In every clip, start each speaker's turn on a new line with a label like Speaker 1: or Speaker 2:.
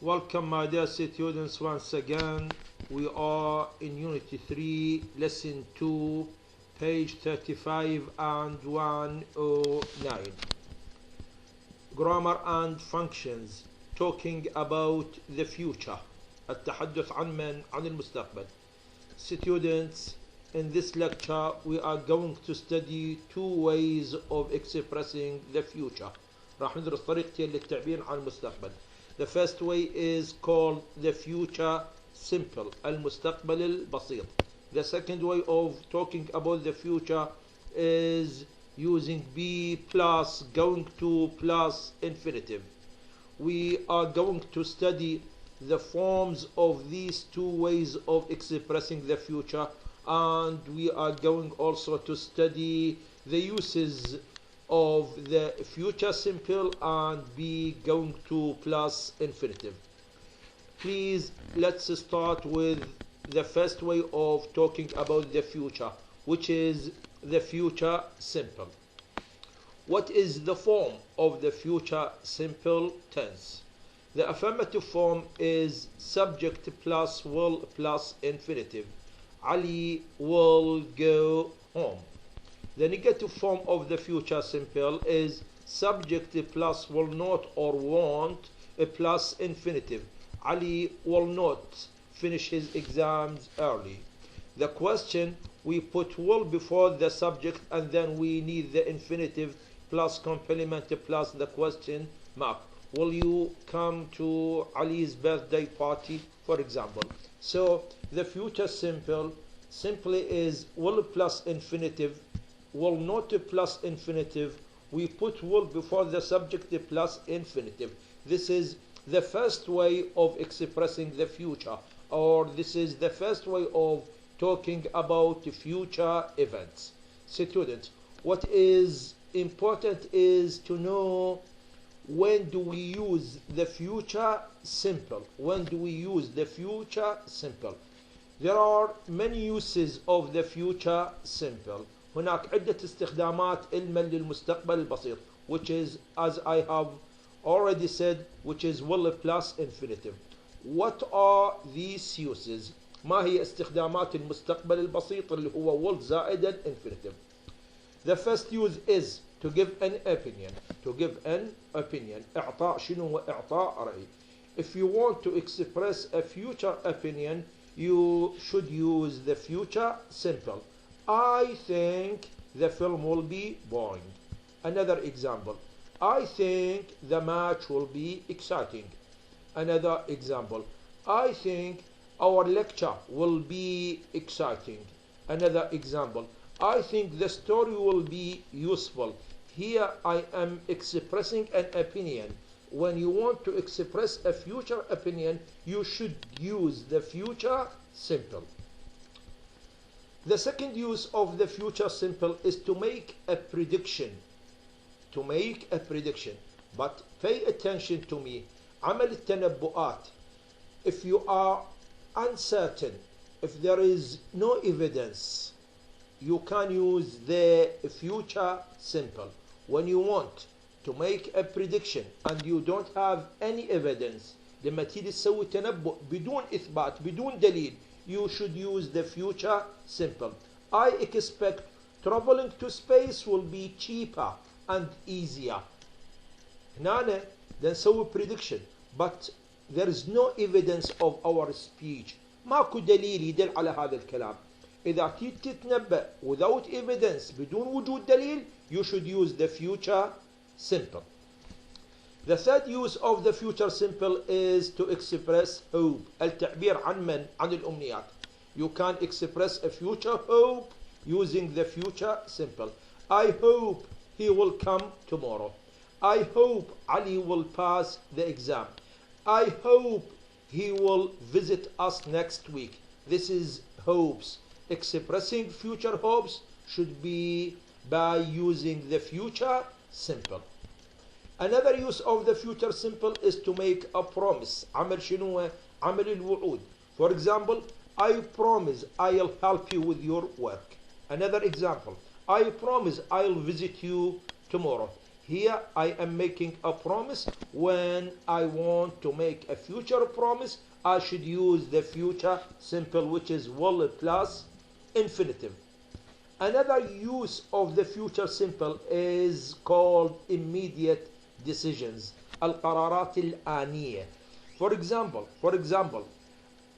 Speaker 1: Welcome, my dear students, once again. We are in Unit 3, Lesson 2, page 35 and 109. Grammar and functions, talking about the future. التحدث عن المستقبل. Students, in this lecture, we are going to study two ways of expressing the future. راح ندرس طريقتين للتعبير عن المستقبل. The first way is called the future simple, المستقبل البسيط. The second way of talking about the future is using be plus going to plus infinitive. We are going to study the forms of these two ways of expressing the future, and we are going also to study the uses of the future simple and be going to plus infinitive. Please, let's start with the first way of talking about the future, which is the future simple. What is the form of the future simple tense? The affirmative form is subject plus will plus infinitive. Ali will go home. The negative form of the future simple is subject plus will not or won't plus infinitive. Ali will not finish his exams early. The question, we put will before the subject and then we need the infinitive plus complement plus the question mark. Will you come to Ali's birthday party, for example? So the future simple simply is will plus infinitive, will not plus infinitive. We put will before the subject plus infinitive. This is the first way of expressing the future, or this is the first way of talking about future events. Students, what is important is to know when do we use the future simple. When do we use the future simple? There are many uses of the future simple. هناك عدة استخدامات علما للمستقبل البسيط, which is, as I have already said, which is will plus infinitive. What are these uses? ما هي استخدامات المستقبل البسيط اللي هو will زائد infinitive? The first use is to give an opinion. To give an opinion. إعطاء شنو هو إعطاء رأي. If you want to express a future opinion, you should use the future simple. I think the film will be boring. Another example. I think the match will be exciting. Another example. I think our lecture will be exciting. Another example. I think the story will be useful. Here I am expressing an opinion. When you want to express a future opinion, you should use the future simple. The second use of the future simple is to make a prediction. To make a prediction. But pay attention to me. عمل التنبؤات. If you are uncertain, if there is no evidence, you can use the future simple. When you want to make a prediction and you don't have any evidence, لما تيجي تسوي تنبؤ بدون إثبات بدون دليل, you should use the future simple. I expect traveling to space will be cheaper and easier. هنا نسوي prediction, but there is no evidence of our speech. ماكو دليل يدل على هذا الكلام. إذا تتنبأ without evidence بدون وجود دليل, you should use the future simple. The third use of the future simple is to express hope. التعبير عن من؟ عن الأمنيات. You can express a future hope using the future simple. I hope he will come tomorrow. I hope Ali will pass the exam. I hope he will visit us next week. This is hopes. Expressing future hopes should be by using the future simple. Another use of the future simple is to make a promise. عمل شنو؟ عمل الوعود. For example, I promise I'll help you with your work. Another example, I promise I'll visit you tomorrow. Here I am making a promise. When I want to make a future promise, I should use the future simple, which is will plus infinitive. Another use of the future simple is called immediate decisions. القرارات الآنية. For example,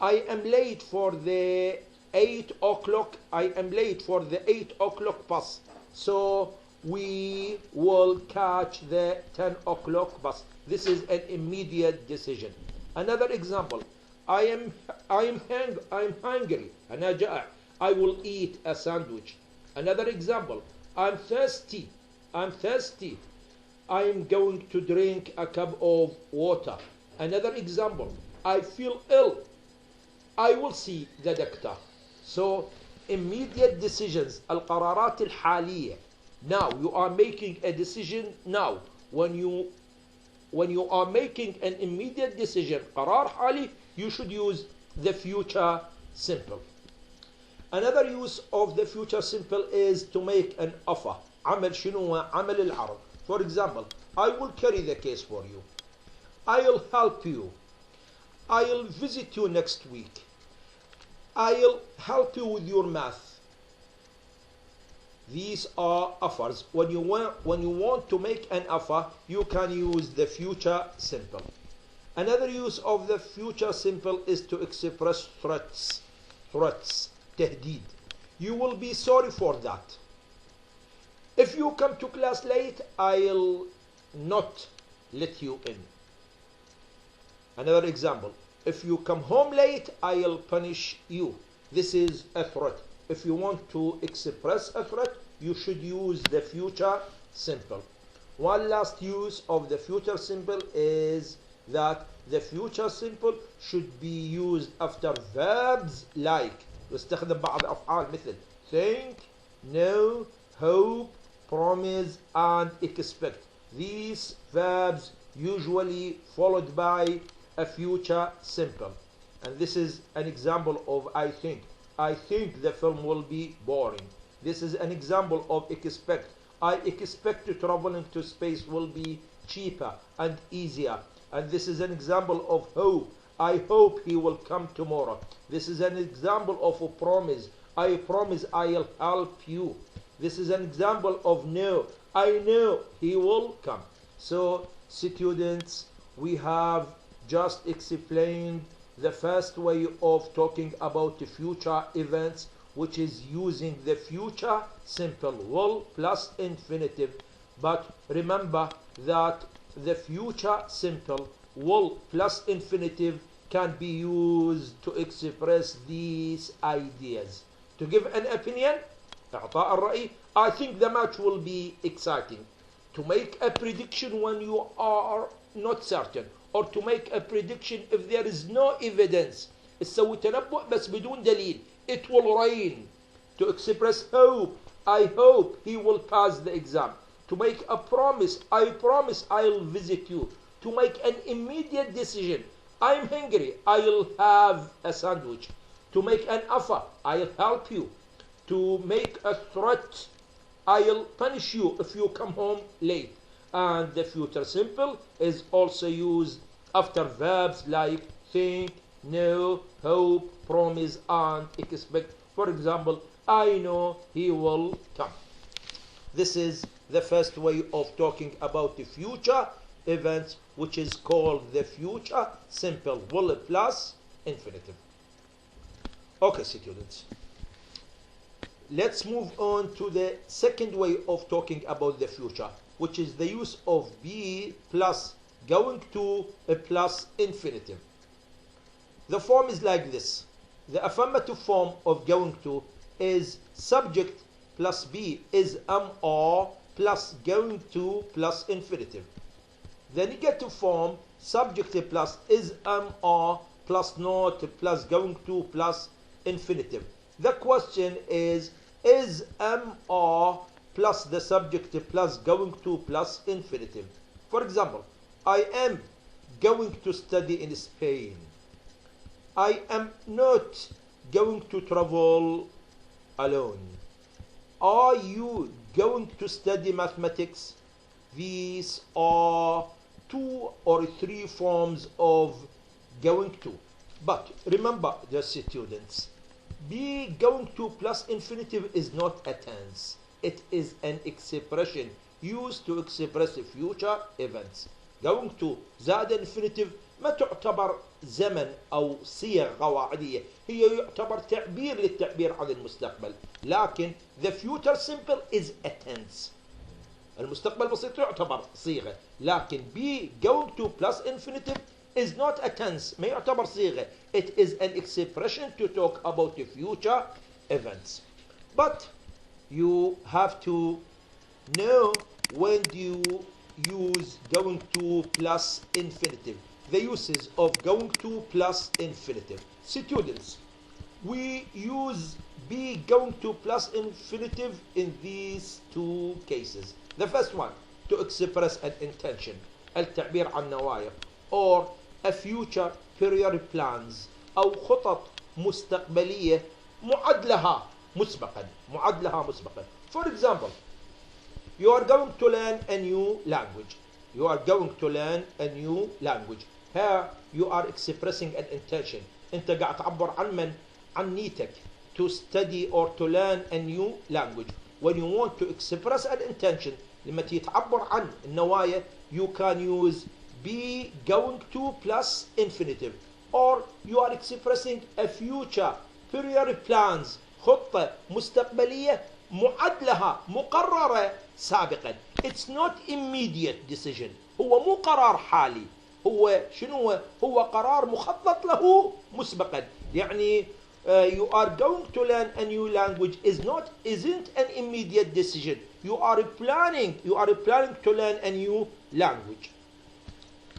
Speaker 1: I am late for the 8 o'clock. I am late for the 8 o'clock bus. So we will catch the 10 o'clock bus. This is an immediate decision. Another example, I'm hungry. أنا جائع. I will eat a sandwich. Another example, I'm thirsty. I'm going to drink a cup of water. Another example, I feel ill. I will see the doctor. So immediate decisions, القرارات الحالية. Now you are making a decision now. When you are making an immediate decision, قرار حالي, you should use the future simple. Another use of the future simple is to make an offer. عمل شنو هو؟ عمل العرض. For example, I will carry the case for you. I'll help you. I'll visit you next week. I'll help you with your math. These are offers. When you want to make an offer, you can use the future simple. Another use of the future simple is to express threats. تهديد. You will be sorry for that. If you come to class late, I'll not let you in. Another example, if you come home late, I'll punish you. This is a threat. If you want to express a threat, you should use the future simple. One last use of the future simple is that the future simple should be used after verbs like يستخدم بعض أفعال مثل think, know, hope, promise and expect. These verbs usually followed by a future simple. And this is an example of I think. I think the film will be boring. This is an example of expect. I expect traveling to space will be cheaper and easier. And this is an example of hope. I hope he will come tomorrow. This is an example of a promise. I promise I'll help you. This is an example of know. I know he will come. So students, we have just explained the first way of talking about the future events, which is using the future simple will plus infinitive. But remember that the future simple will plus infinitive can be used to express these ideas. To give an opinion, إعطاء الرأي, I think the match will be exciting. To make a prediction when you are not certain, or to make a prediction if there is no evidence. تسوي تنبؤ بس بدون دليل. It will rain. To express hope, I hope he will pass the exam. To make a promise, I promise I'll visit you. To make an immediate decision, I'm hungry, I'll have a sandwich. To make an offer, I'll help you. To make a threat, I'll punish you if you come home late. And the future simple is also used after verbs like think, know, hope, promise, and expect. For example, I know he will come. This is the first way of talking about the future events, which is called the future simple will plus infinitive. Okay, students. Let's move on to the second way of talking about the future, which is the use of be plus going to a plus infinitive. The form is like this. The affirmative form of going to is subject plus be is or plus going to plus infinitive. The negative form, subject plus is or plus not plus going to plus infinitive. The question is or plus the subject plus going to plus infinitive. For example, I am going to study in Spain. I am not going to travel alone. Are you going to study mathematics? these are 2 or 3 forms of going to. But remember, dear students, be going to plus infinitive is not a tense. It is an expression used to express future events. going to زائد infinitive ما تعتبر زمن أو صيغ قواعدية، هي يعتبر تعبير للتعبير عن المستقبل. لكن the future simple is a tense. المستقبل البسيط يعتبر صيغة، لكن be going to plus infinitive is not a tense، ما يعتبر صيغة. It is an expression to talk about the future events. But you have to know when do you use going to plus infinitive. The uses of going to plus infinitive. Students, we use be going to plus infinitive in these 2 cases. The first one, to express an intention, التعبير عن نوايا, or a future period plans, أو خطط مستقبلية معد لها مسبقا. For example, you are going to learn a new language. Here you are expressing an intention. أنت قاعد تعبر عن نيتك to study or to learn a new language. When you want to express an intention, لما تتعبر عن النوايا, you can use be going to plus infinitive. Or you are expressing a future period plans, خطة مستقبلية معد لها مقررة سابقا. It's not immediate decision. هو مو قرار حالي. هو شنو هو قرار مخطط له مسبقا. يعني you are going to learn a new language isn't an immediate decision. You are planning to learn a new language.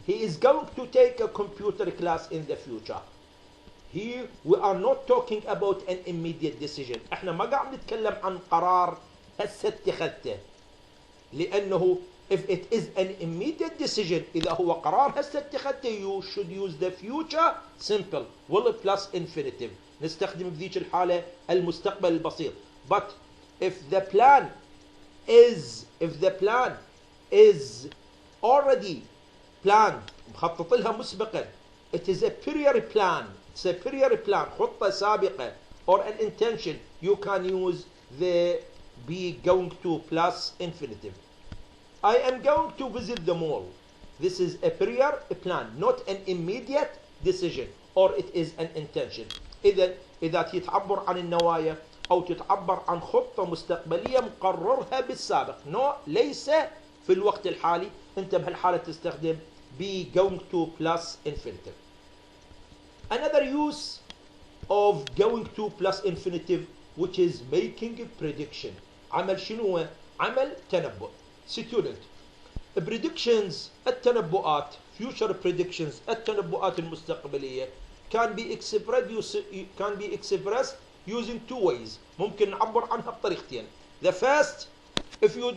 Speaker 1: He is going to take a computer class in the future. Here we are not talking about an immediate decision. احنا ما قاعد نتكلم عن قرار هسه اتخذته. لأنه if it is an immediate decision, إذا هو قرار هسه اتخذته, you should use the future simple will plus infinitive. نستخدم بذيك الحالة المستقبل البسيط. But if the plan is already planned, مخطط لها مسبقا, it is a period plan. It's a period plan, خطة سابقة, or an intention. You can use the be going to plus infinitive. I am going to visit the mall. This is a period plan, not an immediate decision, or it is an intention. إذا تتعبر عن النوايا أو تتعبر عن خطة مستقبلية مقررها بالسابق. No, ليس في الوقت الحالي. أنت بهالحالة تستخدم be going to plus infinitive. Another use of going to plus infinitive, which is making a prediction. عمل شنو؟ عمل تنبؤ. Student, predictions التنبؤات, future predictions التنبؤات المستقبلية can be expressed using 2 ways. ممكن نعبر عنها بطريقتين. The first, if you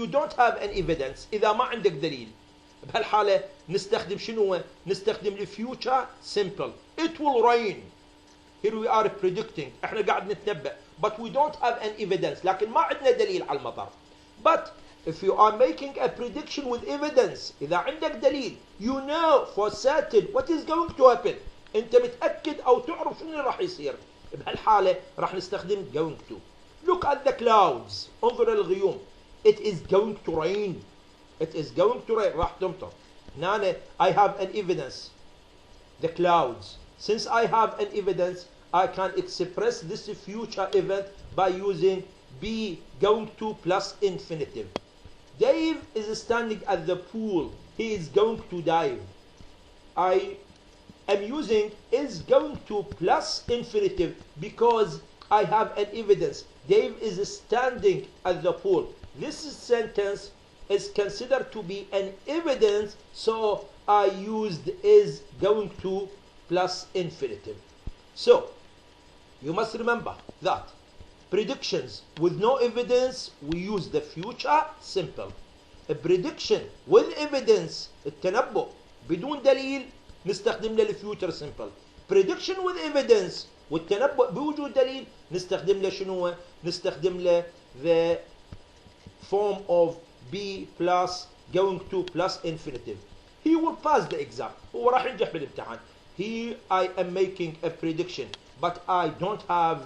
Speaker 1: don't have an evidence, إذا ما عندك دليل, بهالحالة نستخدم شنو؟ نستخدم الفيوتشر simple. It will rain. Here we are predicting. احنا قاعد نتنبأ. But we don't have an evidence. لكن ما عندنا دليل على المطر. But if you are making a prediction with evidence, إذا عندك دليل, you know for certain what is going to happen. أنت متأكد أو تعرف شنو راح يصير. بهالحالة راح نستخدم going to. Look at the clouds. انظر الغيوم. It is going to rain. It is going to rain. راح تمطر. هنا I have an evidence. The clouds. Since I have an evidence, I can express this future event by using be going to plus infinitive. Dave is standing at the pool. He is going to dive. I am using is going to plus infinitive because I have an evidence. Dave is standing at the pool. This sentence is considered to be an evidence, so I used is going to plus infinitive. So you must remember that predictions with no evidence, we use the future simple. A prediction with evidence, التنبؤ بدون دليل, نستخدم له الفيوتشر simple. Prediction with evidence والتنبؤ بوجود دليل, نستخدم له شنو؟ نستخدم له the form of be plus going to plus infinitive. He will pass the exam. هو راح ينجح بالامتحان. Here I am making a prediction, but I don't have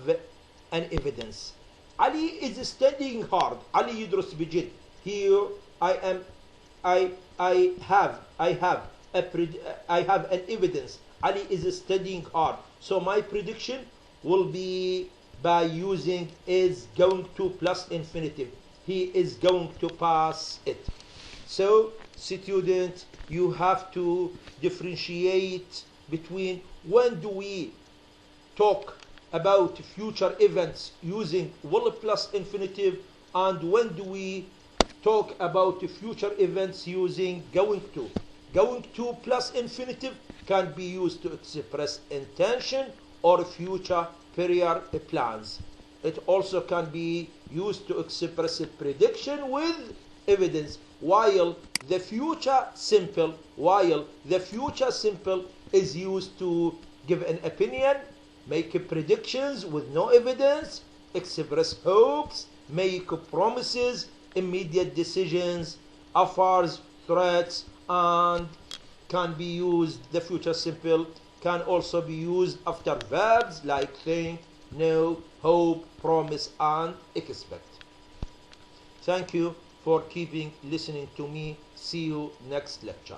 Speaker 1: an evidence. Ali is studying hard. Ali يدرس بجد. Here I have an evidence. Ali is studying hard. So my prediction will be by using is going to plus infinitive. He is going to pass it. So student, you have to differentiate between when do we talk about future events using will plus infinitive, and when do we talk about future events using going to. Going to plus infinitive can be used to express intention or future prior plans. It also can be used to express a prediction with evidence, while the future simple is used to give an opinion, make predictions with no evidence, express hopes, make promises, immediate decisions, offers, threats, and can be used, the future simple can also be used after verbs like think, know, hope, promise, and expect. Thank you for keeping listening to me. See you next lecture.